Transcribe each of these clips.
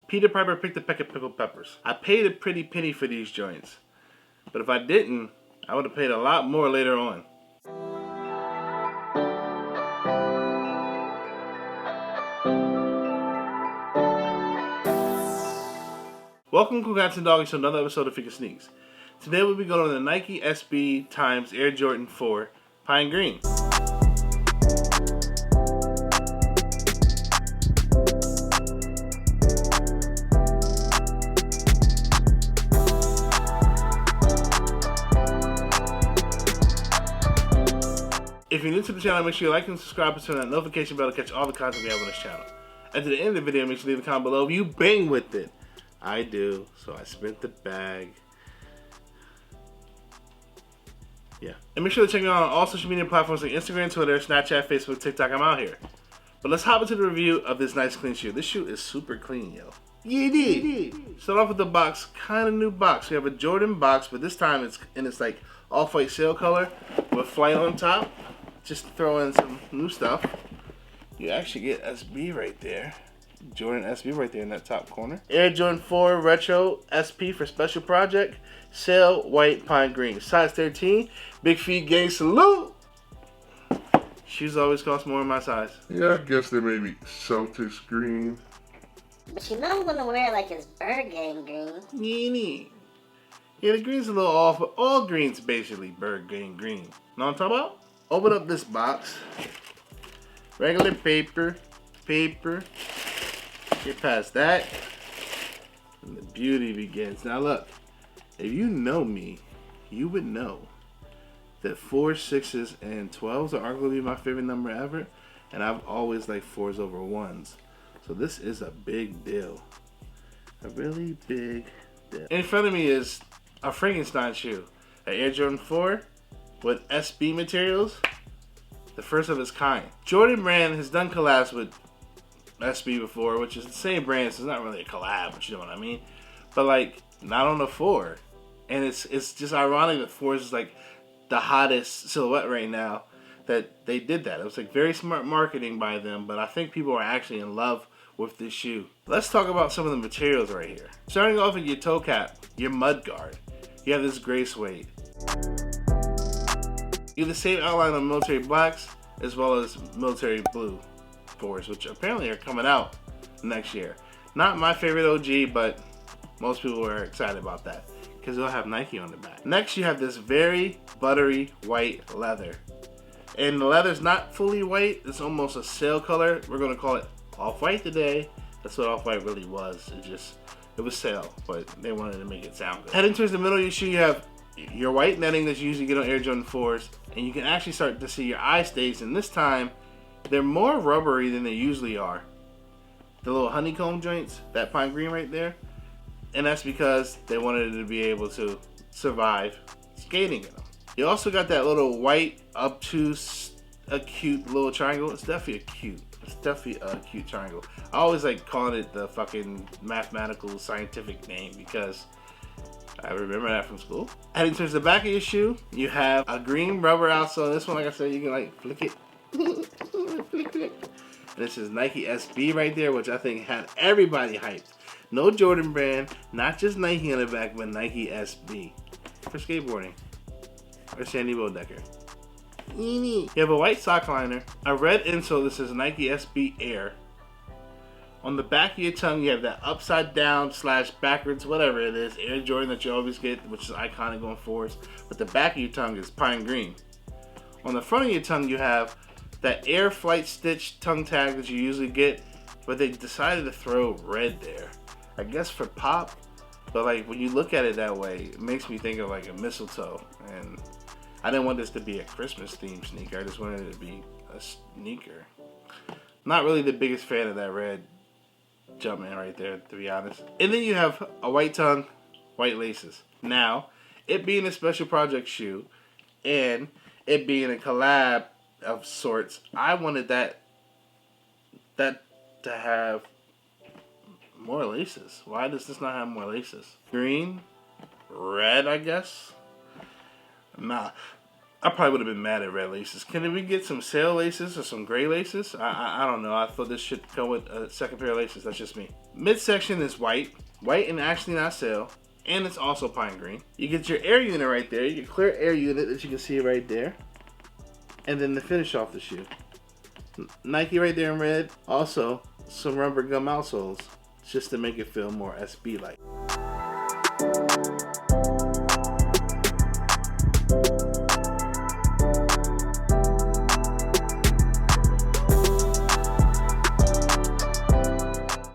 Peter Piper picked a peck of pickled peppers. I paid a pretty penny for these joints. But if I didn't, I would have paid a lot more later on. Welcome, congrats and doggies, to another episode of FiqNSneaks. Today we'll be going on the Nike SB times Air Jordan 4 Pine Green. If you're new to the channel, make sure you like and subscribe and turn that notification bell to catch all the content we have on this channel. At the end of the video, make sure to leave a comment below if you bang with it. I do, so I spent the bag. Yeah. And make sure to check me out on all social media platforms like Instagram, Twitter, Snapchat, Facebook, TikTok. I'm out here. But let's hop into the review of this nice clean shoe. This shoe is super clean, yo. Yeah, it is. Start off with the box, kind of new box. We have a Jordan box, but this time it's like off-white sail color with flight on top. Just to throw in some new stuff. You actually get SB right there. Jordan SB right there in that top corner. Air Jordan 4 Retro SP for special project. Sail white pine green. Size 13. Big feet gang salute. Shoes always cost more in my size. Yeah, I guess they may be Celtics green. But you know I'm gonna wear like his bird gang green. Yeah, the green's a little off, but all green's basically bird gang green. Know what I'm talking about? Open up this box. Regular paper. Get past that. And the beauty begins. Now look, if you know me, you would know that 4s, 6s, and 12s are arguably my favorite number ever. And I've always liked 4s over 1s. So this is a big deal. A really big deal. In front of me is a FiqNSneaks shoe. An Air Jordan 4 with SB materials. The first of its kind. Jordan brand has done collabs with SB before, which is the same brand, so it's not really a collab, but you know what I mean. But like, not on the 4. And it's just ironic that 4 is like the hottest silhouette right now that they did that. It was like very smart marketing by them, but I think people are actually in love with this shoe. Let's talk about some of the materials right here. Starting off with your toe cap, your mud guard. You have this gray suede. You have the same outline on military blacks as well as military blue 4s, which apparently are coming out next year. Not my favorite OG, but most people are excited about that because they'll have Nike on the back. Next, you have this very buttery white leather. And the leather's not fully white, it's almost a sail color. We're gonna call it off-white today. That's what off-white really was. It was sail, but they wanted to make it sound good. Heading towards the middle of your shoe, you have your white netting that you usually get on Air Jordan 4s, and you can actually start to see your eye stays, and this time they're more rubbery than they usually are. The little honeycomb joints, that pine green right there, and that's because they wanted it to be able to survive skating in them. You also got that little white obtuse, a cute little triangle. It's definitely a cute triangle. I always like calling it the fucking mathematical scientific name because I remember that from school. Heading towards the back of your shoe, you have a green rubber outsole. This one, like I said, you can like flick it. Flick it. This is Nike SB right there, which I think had everybody hyped. No Jordan brand, not just Nike on the back, but Nike SB for skateboarding. Or Sandy Bodecker. You have a white sock liner, a red insole that says Nike SB Air. On the back of your tongue, you have that upside down / backwards, whatever it is, Air Jordan that you always get, which is iconic on 4s. But the back of your tongue is pine green. On the front of your tongue, you have that Air Flight Stitch tongue tag that you usually get, but they decided to throw red there. I guess for pop, but like when you look at it that way, it makes me think of like a mistletoe. And I didn't want this to be a Christmas themed sneaker. I just wanted it to be a sneaker. Not really the biggest fan of that red Jumpman right there, to be honest. And then you have a white tongue, white laces. Now, it being a special project shoe and it being a collab of sorts, I wanted that to have more laces. Why does this not have more laces? Green, red, I guess. Nah, I probably would have been mad at red laces. Can we get some sail laces or some gray laces? I don't know. I thought this should come with a second pair of laces. That's just me. Midsection is white. White and actually not sail. And it's also pine green. You get your air unit right there. Your clear air unit that you can see right there. And then the finish off the shoe. Nike right there in red. Also, some rubber gum outsoles. Just to make it feel more SB-like.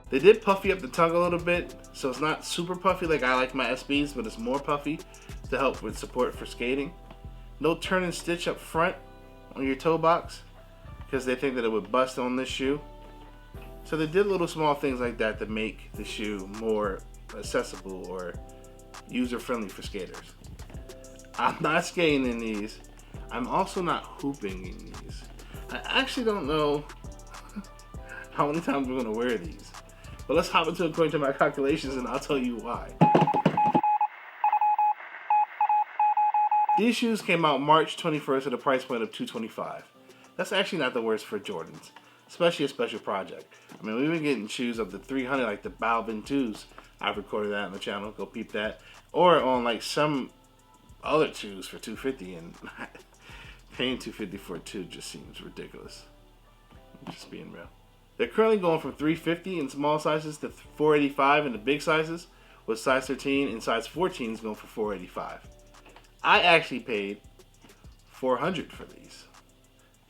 They did puffy up the tongue a little bit, so it's not super puffy like I like my SBs, but it's more puffy to help with support for skating. No turn and stitch up front on your toe box because they think that it would bust on this shoe. So they did little small things like that to make the shoe more accessible or user-friendly for skaters. I'm not skating in these. I'm also not hooping in these. I actually don't know how many times we're going to wear these. But let's hop into according to my calculations and I'll tell you why. These shoes came out March 21st at a price point of $225. That's actually not the worst for Jordans, especially a special project. I mean, we've been getting shoes up to $300 like the Balvin 2s. I've recorded that on the channel, go peep that. Or on like some other shoes for $250, and paying $250 for a 2 just seems ridiculous. I'm just being real. They're currently going from $350 in small sizes to $485 in the big sizes, with size 13 and size 14 is going for $485. I actually paid $400 for these.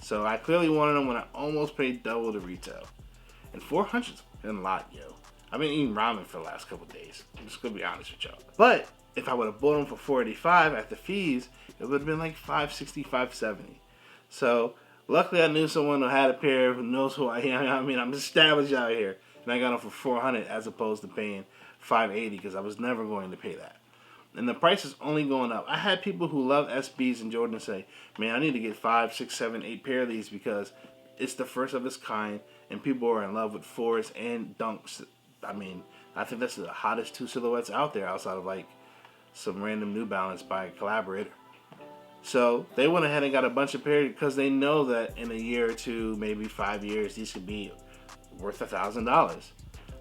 So I clearly wanted them when I almost paid double the retail. And $400's a lot, yo. I've been eating ramen for the last couple days. I'm just going to be honest with y'all. But if I would have bought them for $485 at the fees, it would have been like $560, $570. So luckily I knew someone who had a pair who knows who I am. I mean, I'm established out here. And I got them for $400 as opposed to paying $580 because I was never going to pay that. And the price is only going up. I had people who love SBs and Jordan say, man, I need to get 5, 6, 7, 8 pair of these because it's the first of its kind and people are in love with fours and dunks. I mean, I think that's the hottest 2 silhouettes out there outside of like some random New Balance by a collaborator. So they went ahead and got a bunch of pairs because they know that in a year or two, maybe 5 years, these could be worth $1,000.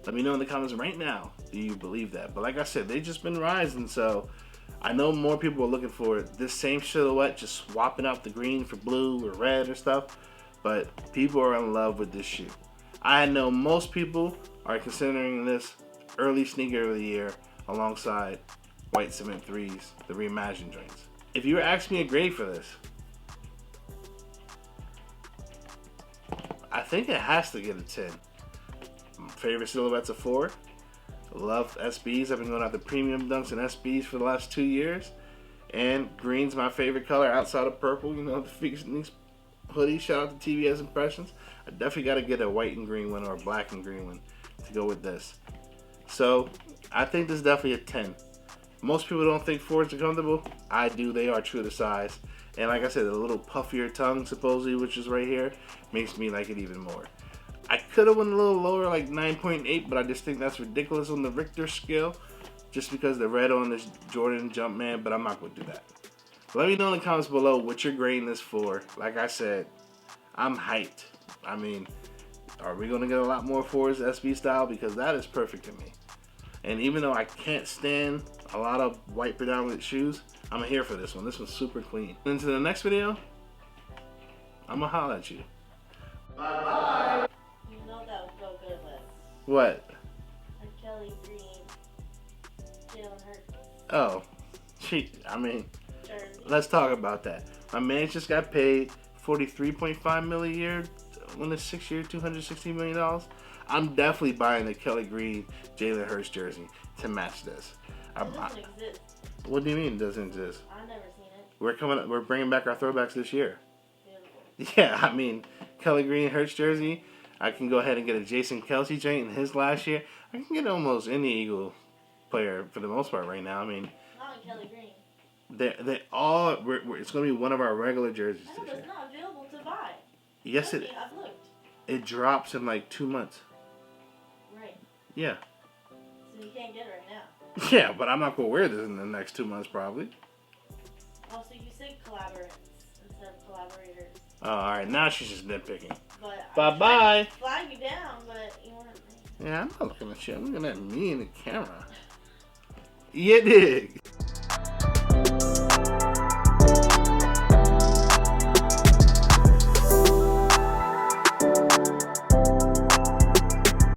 Let me know in the comments right now, do you believe that? But like I said, they've just been rising, so I know more people are looking for this same silhouette, just swapping out the green for blue or red or stuff, but people are in love with this shoe. I know most people are considering this early sneaker of the year alongside White Cement 3s, the reimagined joints. If you were asking me a grade for this, I think it has to get a 10. Favorite silhouette's a 4. Love SBs. I've been going after premium dunks and SBs for the last 2 years. And green's my favorite color outside of purple. You know, the FiqNSneaks hoodie. Shout out to TBS Impressions. I definitely got to get a white and green one or a black and green one to go with this. So I think this is definitely a 10. Most people don't think 4s are comfortable. I do. They are true to size. And like I said, a little puffier tongue supposedly, which is right here, makes me like it even more. I could have went a little lower, like 9.8, but I just think that's ridiculous on the Richter scale, just because the red on this Jordan Jumpman, but I'm not going to do that. Let me know in the comments below what you're grading this for. Like I said, I'm hyped. I mean, are we going to get a lot more 4s SB style? Because that is perfect to me. And even though I can't stand a lot of white predominant shoes, I'm here for this one. This one's super clean. Into the next video, I'm going to holler at you. Bye-bye. You know that would go good with What? a Kelly Green, Jalen Hurts. Oh, I mean, Jersey. let's talk about that. My man just got paid $43.5 million a year on a 6-year, $260 million. I'm definitely buying the Kelly Green Jalen Hurts jersey to match this. It doesn't exist. What do you mean it doesn't exist? I've never seen it. We're bringing back our throwbacks this year. Beautiful. Yeah, I mean, Kelly Green Hurts jersey. I can go ahead and get a Jason Kelce joint in his last year. I can get almost any Eagle player for the most part right now. I mean, Not in Kelly Green. they all. It's going to be one of our regular jerseys No, this but year. it's not available to buy. Yes, I've looked. it drops in like 2 months. Right. Yeah. So you can't get it right now. Yeah, but I'm not going to wear this in the next 2 months probably. Oh, so you said collaborates. collaborators. Oh, alright, now she's just nitpicking. But Bye-bye. Flag you down, but you weren't. Yeah, I'm not looking at you. I'm looking at me in the camera. You dig?